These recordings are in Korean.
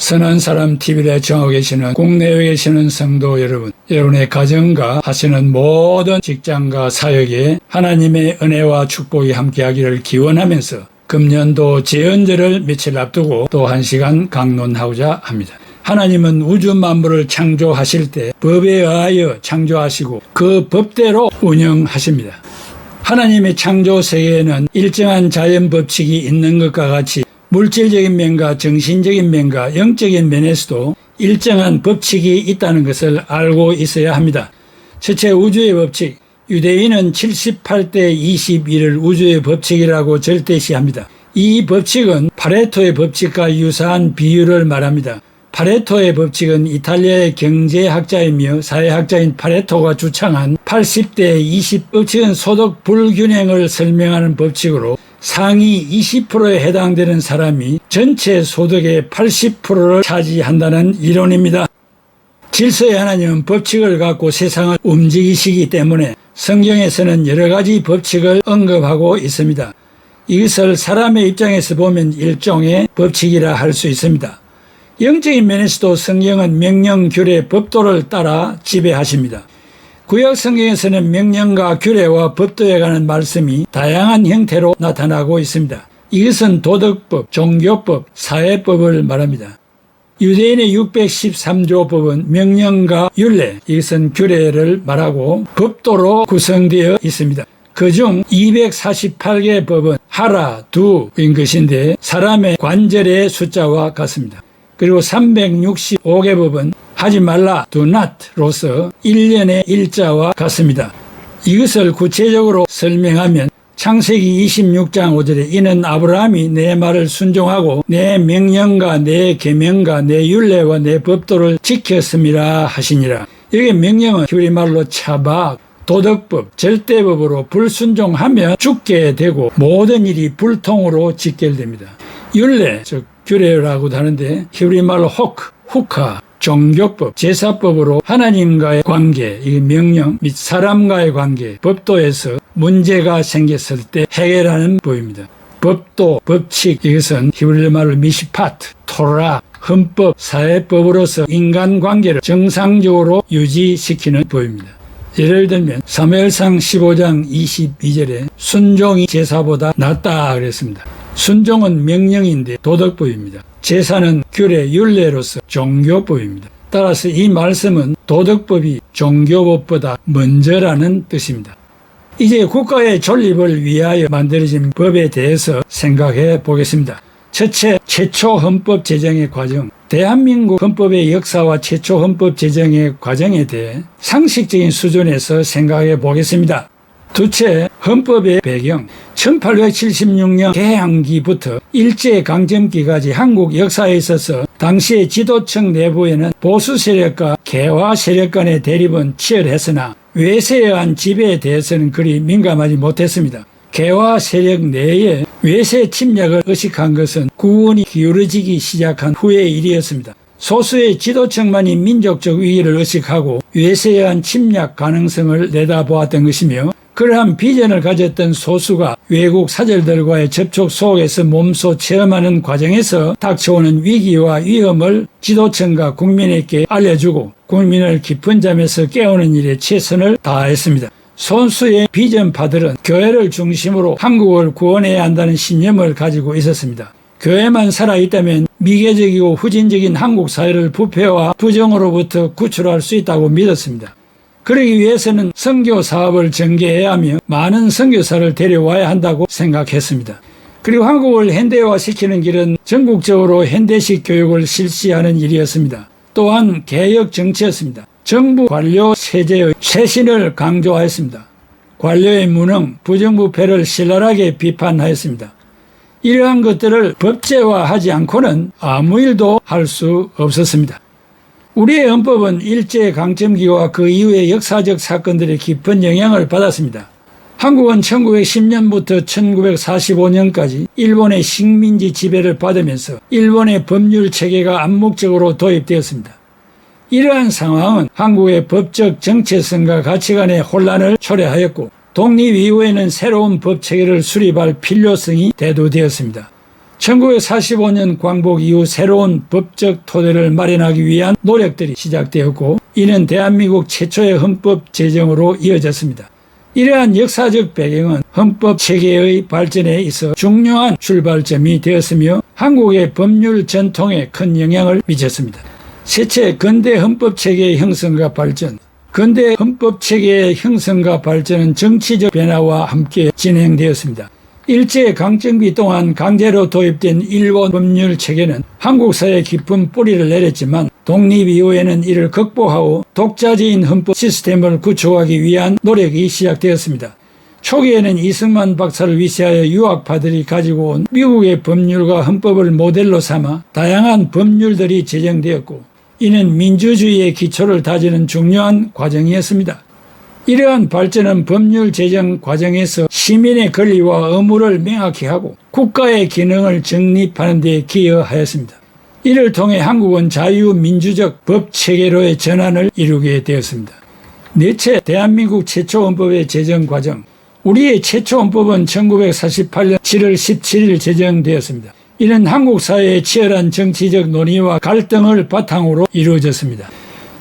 선한 사람 TV를 애청하고 계시는 국내에 계시는 성도 여러분, 여러분의 가정과 하시는 모든 직장과 사역에 하나님의 은혜와 축복이 함께하기를 기원하면서 금년도 제헌절을 며칠 앞두고 또 1시간 강론하고자 합니다. 하나님은 우주 만물을 창조하실 때 법에 의하여 창조하시고 그 법대로 운영하십니다. 하나님의 창조 세계에는 일정한 자연 법칙이 있는 것과 같이 물질적인 면과 정신적인 면과 영적인 면에서도 일정한 법칙이 있다는 것을 알고 있어야 합니다. 첫째, 우주의 법칙. 유대인은 78대 21을 우주의 법칙이라고 절대시합니다. 이 법칙은 파레토의 법칙과 유사한 비율을 말합니다. 파레토의 법칙은 이탈리아의 경제학자이며 사회학자인 파레토가 주창한 80대 20 법칙은 소득 불균형을 설명하는 법칙으로 상위 20%에 해당되는 사람이 전체 소득의 80%를 차지한다는 이론입니다. 질서의 하나님은 법칙을 갖고 세상을 움직이시기 때문에 성경에서는 여러 가지 법칙을 언급하고 있습니다. 이것을 사람의 입장에서 보면 일종의 법칙이라 할 수 있습니다. 영적인 면에서도 성경은 명령, 규례, 법도를 따라 지배하십니다. 구약 성경에서는 명령과 규례와 법도에 관한 말씀이 다양한 형태로 나타나고 있습니다. 이것은 도덕법, 종교법, 사회법을 말합니다. 유대인의 613조 법은 명령과 율례, 이것은 규례를 말하고 법도로 구성되어 있습니다. 그중 248개의 법은 하라, 두인 것인데 사람의 관절의 숫자와 같습니다. 그리고 365개 법은 하지 말라, do not로서 1년의 일자와 같습니다. 이것을 구체적으로 설명하면 창세기 26장 5절에 이는 아브라함이 내 말을 순종하고 내 명령과 내 계명과 내 율례와 내 법도를 지켰음이라 하시니라. 여기 명령은 히브리말로 차박, 도덕법, 절대법으로 불순종하면 죽게 되고 모든 일이 불통으로 직결됩니다. 율례, 즉 규례라고도 하는데 히브리말로 후카, 종교법, 제사법으로 하나님과의 관계, 이 명령 및 사람과의 관계, 법도에서 문제가 생겼을 때 해결하는 법입니다. 법도, 법칙, 이것은 히브리 말로 미시파트, 토라, 헌법, 사회법으로서 인간관계를 정상적으로 유지시키는 법입니다. 예를 들면 사무엘상 15장 22절에 순종이 제사보다 낫다 그랬습니다. 순종은 명령인데 도덕법입니다. 제사는 규례, 율례로서 종교법입니다. 따라서 이 말씀은 도덕법이 종교법보다 먼저라는 뜻입니다. 이제 국가의 존립을 위하여 만들어진 법에 대해서 생각해 보겠습니다. 첫째, 최초 헌법 제정의 과정. 대한민국 헌법의 역사와 최초 헌법 제정의 과정에 대해 상식적인 수준에서 생각해 보겠습니다. 둘째, 헌법의 배경. 1876년 개항기부터 일제강점기까지 한국 역사에 있어서 당시의 지도층 내부에는 보수 세력과 개화 세력 간의 대립은 치열했으나 외세에 의한 지배에 대해서는 그리 민감하지 못했습니다. 개화 세력 내에 외세 침략을 의식한 것은 국운이 기울어지기 시작한 후의 일이었습니다. 소수의 지도층만이 민족적 위기를 의식하고 외세에 의한 침략 가능성을 내다보았던 것이며 그러한 비전을 가졌던 소수가 외국 사절들과의 접촉 속에서 몸소 체험하는 과정에서 닥쳐오는 위기와 위험을 지도층과 국민에게 알려주고 국민을 깊은 잠에서 깨우는 일에 최선을 다했습니다. 소수의 비전파들은 교회를 중심으로 한국을 구원해야 한다는 신념을 가지고 있었습니다. 교회만 살아있다면 미개적이고 후진적인 한국 사회를 부패와 부정으로부터 구출할 수 있다고 믿었습니다. 그러기 위해서는 선교 사업을 전개해야 하며 많은 선교사를 데려와야 한다고 생각했습니다. 그리고 한국을 현대화시키는 길은 전국적으로 현대식 교육을 실시하는 일이었습니다. 또한 개혁 정치였습니다. 정부 관료 체제의 쇄신을 강조하였습니다. 관료의 무능, 부정부패를 신랄하게 비판하였습니다. 이러한 것들을 법제화하지 않고는 아무 일도 할 수 없었습니다. 우리의 헌법은 일제강점기와 그 이후의 역사적 사건들의 깊은 영향을 받았습니다. 한국은 1910년부터 1945년까지 일본의 식민지 지배를 받으면서 일본의 법률 체계가 암묵적으로 도입되었습니다. 이러한 상황은 한국의 법적 정체성과 가치관의 혼란을 초래하였고 독립 이후에는 새로운 법 체계를 수립할 필요성이 대두되었습니다. 1945년 광복 이후 새로운 법적 토대를 마련하기 위한 노력들이 시작되었고, 이는 대한민국 최초의 헌법 제정으로 이어졌습니다. 이러한 역사적 배경은 헌법 체계의 발전에 있어 중요한 출발점이 되었으며 한국의 법률 전통에 큰 영향을 미쳤습니다. 셋째, 근대 헌법 체계의 형성과 발전. 근대 헌법 체계의 형성과 발전은 정치적 변화와 함께 진행되었습니다. 일제 강점기 동안 강제로 도입된 일본 법률 체계는 한국 사회에 깊은 뿌리를 내렸지만, 독립 이후에는 이를 극복하고 독자적인 헌법 시스템을 구축하기 위한 노력이 시작되었습니다. 초기에는 이승만 박사를 위시하여 유학파들이 가지고 온 미국의 법률과 헌법을 모델로 삼아 다양한 법률들이 제정되었고, 이는 민주주의의 기초를 다지는 중요한 과정이었습니다. 이러한 발전은 법률 제정 과정에서 시민의 권리와 의무를 명확히 하고 국가의 기능을 정립하는 데 기여하였습니다. 이를 통해 한국은 자유민주적 법체계로의 전환을 이루게 되었습니다. 넷째, 대한민국 최초 헌법의 제정 과정. 우리의 최초 헌법은 1948년 7월 17일 제정되었습니다. 이는 한국 사회의 치열한 정치적 논의와 갈등을 바탕으로 이루어졌습니다.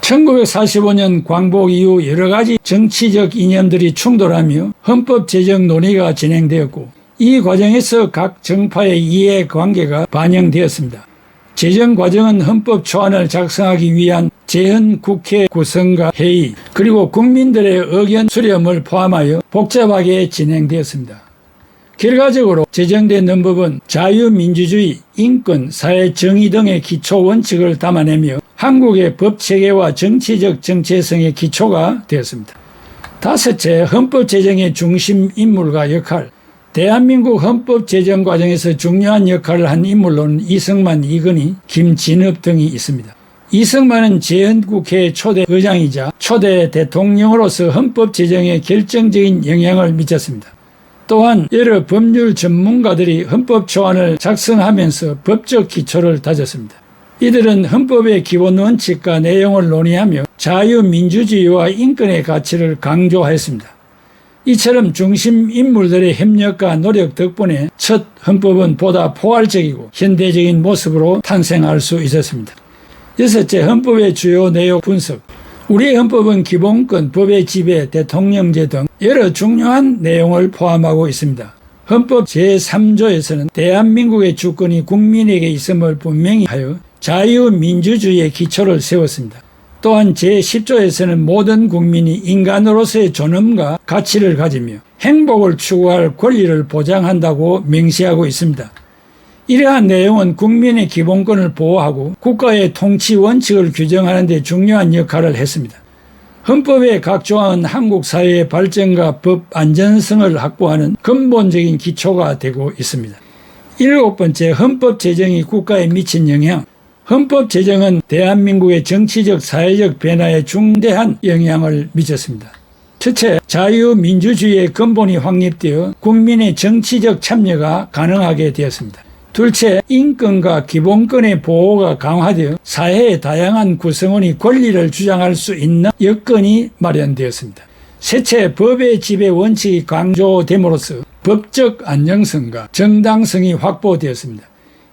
1945년 광복 이후 여러 가지 정치적 이념들이 충돌하며 헌법 제정 논의가 진행되었고, 이 과정에서 각 정파의 이해관계가 반영되었습니다. 제정 과정은 헌법 초안을 작성하기 위한 재헌국회 구성과 회의, 그리고 국민들의 의견 수렴을 포함하여 복잡하게 진행되었습니다. 결과적으로 제정된 헌법은 자유민주주의, 인권, 사회정의 등의 기초 원칙을 담아내며 한국의 법체계와 정치적 정체성의 기초가 되었습니다. 다섯째, 헌법 제정의 중심 인물과 역할. 대한민국 헌법 제정 과정에서 중요한 역할을 한 인물로는 이승만, 이건희, 김진읍 등이 있습니다. 이승만은 재헌국회의 초대 의장이자 초대 대통령으로서 헌법 제정에 결정적인 영향을 미쳤습니다. 또한 여러 법률 전문가들이 헌법 초안을 작성하면서 법적 기초를 다졌습니다. 이들은 헌법의 기본 원칙과 내용을 논의하며 자유민주주의와 인권의 가치를 강조하였습니다. 이처럼 중심 인물들의 협력과 노력 덕분에 첫 헌법은 보다 포괄적이고 현대적인 모습으로 탄생할 수 있었습니다. 여섯째, 헌법의 주요 내용 분석. 우리의 헌법은 기본권, 법의 지배, 대통령제 등 여러 중요한 내용을 포함하고 있습니다. 헌법 제3조에서는 대한민국의 주권이 국민에게 있음을 분명히 하여 자유민주주의의 기초를 세웠습니다. 또한 제10조에서는 모든 국민이 인간으로서의 존엄과 가치를 가지며 행복을 추구할 권리를 보장한다고 명시하고 있습니다. 이러한 내용은 국민의 기본권을 보호하고 국가의 통치 원칙을 규정하는 데 중요한 역할을 했습니다. 헌법의 각 조항은 한국 사회의 발전과 법 안전성을 확보하는 근본적인 기초가 되고 있습니다. 일곱 번째, 헌법 제정이 국가에 미친 영향. 헌법 제정은 대한민국의 정치적, 사회적 변화에 중대한 영향을 미쳤습니다. 첫째, 자유민주주의의 근본이 확립되어 국민의 정치적 참여가 가능하게 되었습니다. 둘째, 인권과 기본권의 보호가 강화되어 사회의 다양한 구성원이 권리를 주장할 수 있는 여건이 마련되었습니다. 셋째, 법의 지배 원칙이 강조됨으로써 법적 안정성과 정당성이 확보되었습니다.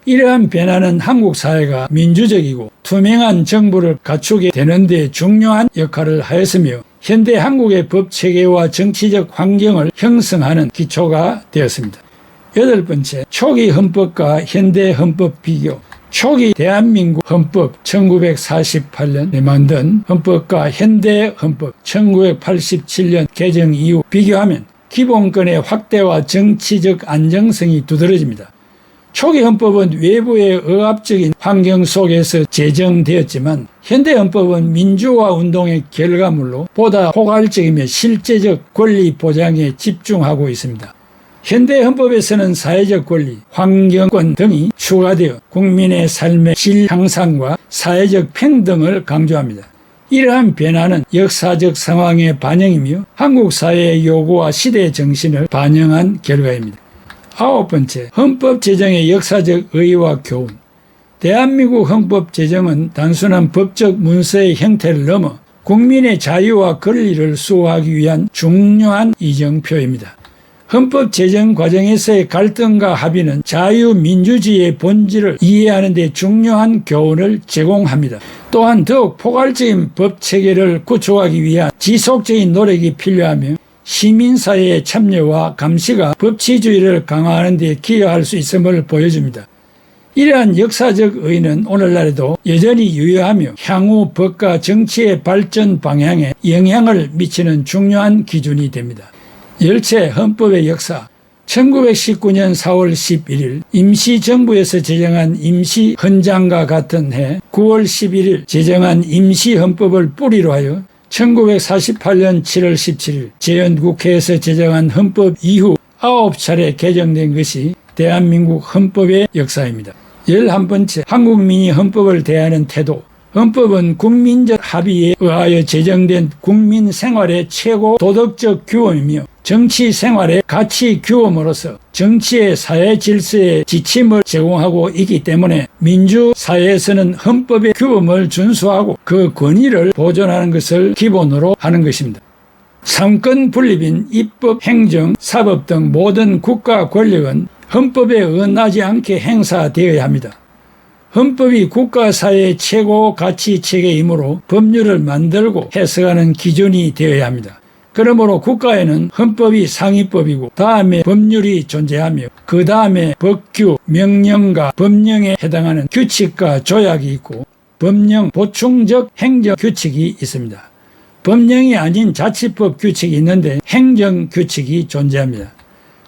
이러한 변화는 한국 사회가 민주적이고 투명한 정부를 갖추게 되는 데 중요한 역할을 하였으며 현대 한국의 법체계와 정치적 환경을 형성하는 기초가 되었습니다. 여덟 번째, 초기 헌법과 현대 헌법 비교. 초기 대한민국 헌법 1948년에 만든 헌법과 현대 헌법 1987년 개정 이후 비교하면 기본권의 확대와 정치적 안정성이 두드러집니다. 초기 헌법은 외부의 억압적인 환경 속에서 제정되었지만 현대 헌법은 민주화 운동의 결과물로 보다 포괄적이며 실제적 권리 보장에 집중하고 있습니다. 현대 헌법에서는 사회적 권리, 환경권 등이 추가되어 국민의 삶의 질 향상과 사회적 평등을 강조합니다. 이러한 변화는 역사적 상황의 반영이며 한국 사회의 요구와 시대 정신을 반영한 결과입니다. 아홉 번째, 헌법 제정의 역사적 의의와 교훈. 대한민국 헌법 제정은 단순한 법적 문서의 형태를 넘어 국민의 자유와 권리를 수호하기 위한 중요한 이정표입니다. 헌법 제정 과정에서의 갈등과 합의는 자유민주주의의 본질을 이해하는 데 중요한 교훈을 제공합니다. 또한 더욱 포괄적인 법 체계를 구축하기 위한 지속적인 노력이 필요하며 시민사회의 참여와 감시가 법치주의를 강화하는 데 기여할 수 있음을 보여줍니다. 이러한 역사적 의의는 오늘날에도 여전히 유효하며 향후 법과 정치의 발전 방향에 영향을 미치는 중요한 기준이 됩니다. 열째, 헌법의 역사. 1919년 4월 11일 임시정부에서 제정한 임시헌장과 같은 해 9월 11일 제정한 임시헌법을 뿌리로 하여 1948년 7월 17일 재헌국회에서 제정한 헌법 이후 9차례 개정된 것이 대한민국 헌법의 역사입니다. 11번째, 한국민이 헌법을 대하는 태도. 헌법은 국민적 합의에 의하여 제정된 국민 생활의 최고 도덕적 규범이며 정치 생활의 가치 규범으로서 정치의 사회 질서의 지침을 제공하고 있기 때문에 민주사회에서는 헌법의 규범을 준수하고 그 권위를 보존하는 것을 기본으로 하는 것입니다. 삼권 분립인 입법, 행정, 사법 등 모든 국가 권력은 헌법에 어긋나지 않게 행사되어야 합니다. 헌법이 국가사회의 최고 가치 체계이므로 법률을 만들고 해석하는 기준이 되어야 합니다. 그러므로 국가에는 헌법이 상위법이고 다음에 법률이 존재하며 그 다음에 법규, 명령과 법령에 해당하는 규칙과 조약이 있고 법령 보충적 행정규칙이 있습니다. 법령이 아닌 자치법 규칙이 있는데 행정규칙이 존재합니다.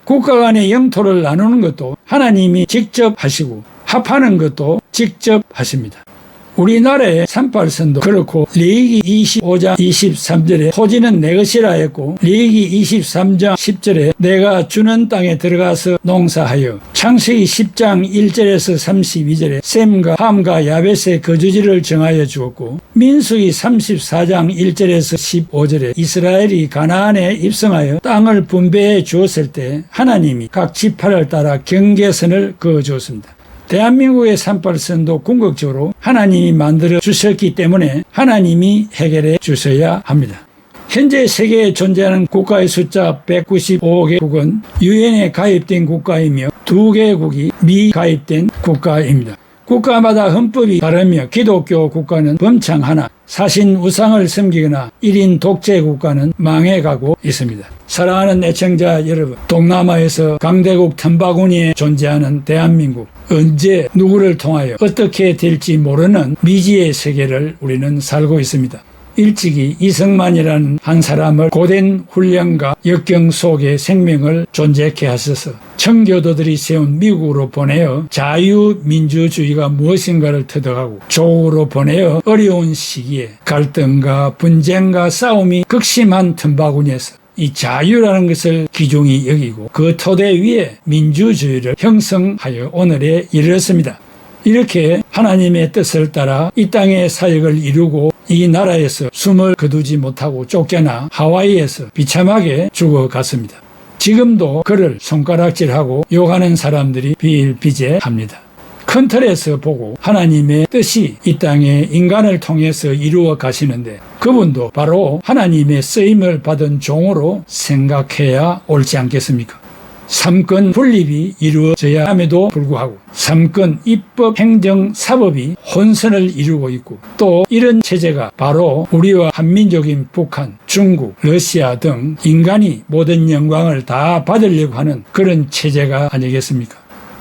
국가 간의 영토를 나누는 것도 하나님이 직접 하시고 합하는 것도 직접 하십니다. 우리나라의 38선도 그렇고 레위기 25장 23절에 토지는 내 것이라 했고 레위기 23장 10절에 내가 주는 땅에 들어가서 농사하여 창세기 10장 1절에서 32절에 셈과 함과 야벳의 거주지를 정하여 주었고 민수기 34장 1절에서 15절에 이스라엘이 가나안에 입성하여 땅을 분배해 주었을 때 하나님이 각 지파를 따라 경계선을 그어 주었습니다. 대한민국의 38선도 궁극적으로 하나님이 만들어 주셨기 때문에 하나님이 해결해 주셔야 합니다. 현재 세계에 존재하는 국가의 숫자 195개국은 유엔에 가입된 국가이며 2개국이 미가입된 국가입니다. 국가마다 헌법이 다르며 기독교 국가는 범창 하나, 사신 우상을 섬기거나 1인 독재 국가는 망해가고 있습니다. 사랑하는 애청자 여러분, 동남아에서 강대국 틈바구니에 존재하는 대한민국, 언제 누구를 통하여 어떻게 될지 모르는 미지의 세계를 우리는 살고 있습니다. 일찍이 이승만이라는 한 사람을 고된 훈련과 역경 속에 생명을 존재케 하셔서 청교도들이 세운 미국으로 보내어 자유민주주의가 무엇인가를 터득하고 조국으로 보내어 어려운 시기에 갈등과 분쟁과 싸움이 극심한 틈바구니에서 이 자유라는 것을 기중히 여기고 그 토대 위에 민주주의를 형성하여 오늘에 이르렀습니다. 이렇게 하나님의 뜻을 따라 이 땅의 사역을 이루고 이 나라에서 숨을 거두지 못하고 쫓겨나 하와이에서 비참하게 죽어갔습니다. 지금도 그를 손가락질하고 욕하는 사람들이 비일비재합니다. 큰 틀에서 보고 하나님의 뜻이 이 땅에 인간을 통해서 이루어 가시는데 그분도 바로 하나님의 쓰임을 받은 종으로 생각해야 옳지 않겠습니까? 삼권 분립이 이루어져야 함에도 불구하고 삼권 입법, 행정, 사법이 혼선을 이루고 있고 또 이런 체제가 바로 우리와 한민족인 북한, 중국, 러시아 등 인간이 모든 영광을 다 받으려고 하는 그런 체제가 아니겠습니까?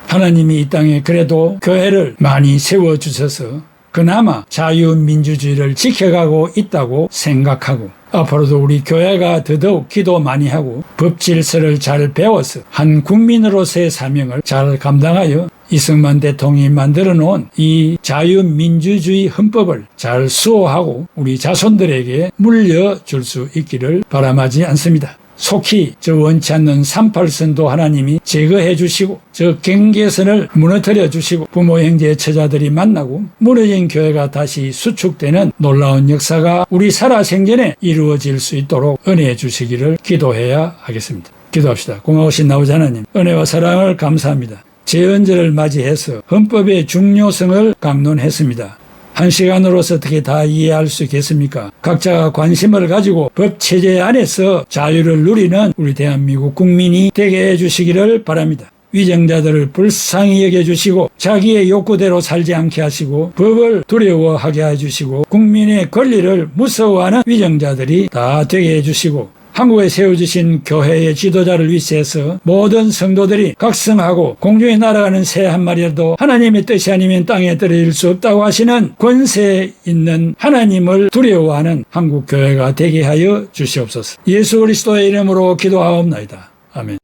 하나님이 이 땅에 그래도 교회를 많이 세워주셔서 그나마 자유민주주의를 지켜가고 있다고 생각하고 앞으로도 우리 교회가 더더욱 기도 많이 하고 법질서를 잘 배워서 한 국민으로서의 사명을 잘 감당하여 이승만 대통령이 만들어 놓은 이 자유민주주의 헌법을 잘 수호하고 우리 자손들에게 물려줄 수 있기를 바람하지 않습니다. 속히 저 원치 않는 38선도 하나님이 제거해 주시고 저 경계선을 무너뜨려 주시고 부모 형제 처자들이 만나고 무너진 교회가 다시 수축되는 놀라운 역사가 우리 살아생전에 이루어질 수 있도록 은혜해 주시기를 기도해야 하겠습니다. 기도합시다. 고마우신 아버지 하나님, 은혜와 사랑을 감사합니다. 재헌절을 맞이해서 헌법의 중요성을 강론했습니다. 한 시간으로서 어떻게 다 이해할 수 있겠습니까? 각자가 관심을 가지고 법 체제 안에서 자유를 누리는 우리 대한민국 국민이 되게 해주시기를 바랍니다. 위정자들을 불쌍히 여겨주시고 자기의 욕구대로 살지 않게 하시고 법을 두려워하게 해주시고 국민의 권리를 무서워하는 위정자들이 다 되게 해주시고 한국에 세워주신 교회의 지도자를 위시해서 모든 성도들이 각성하고 공중에 날아가는 새 한 마리라도 하나님의 뜻이 아니면 땅에 떨어질 수 없다고 하시는 권세 있는 하나님을 두려워하는 한국 교회가 되게 하여 주시옵소서. 예수 그리스도의 이름으로 기도하옵나이다. 아멘.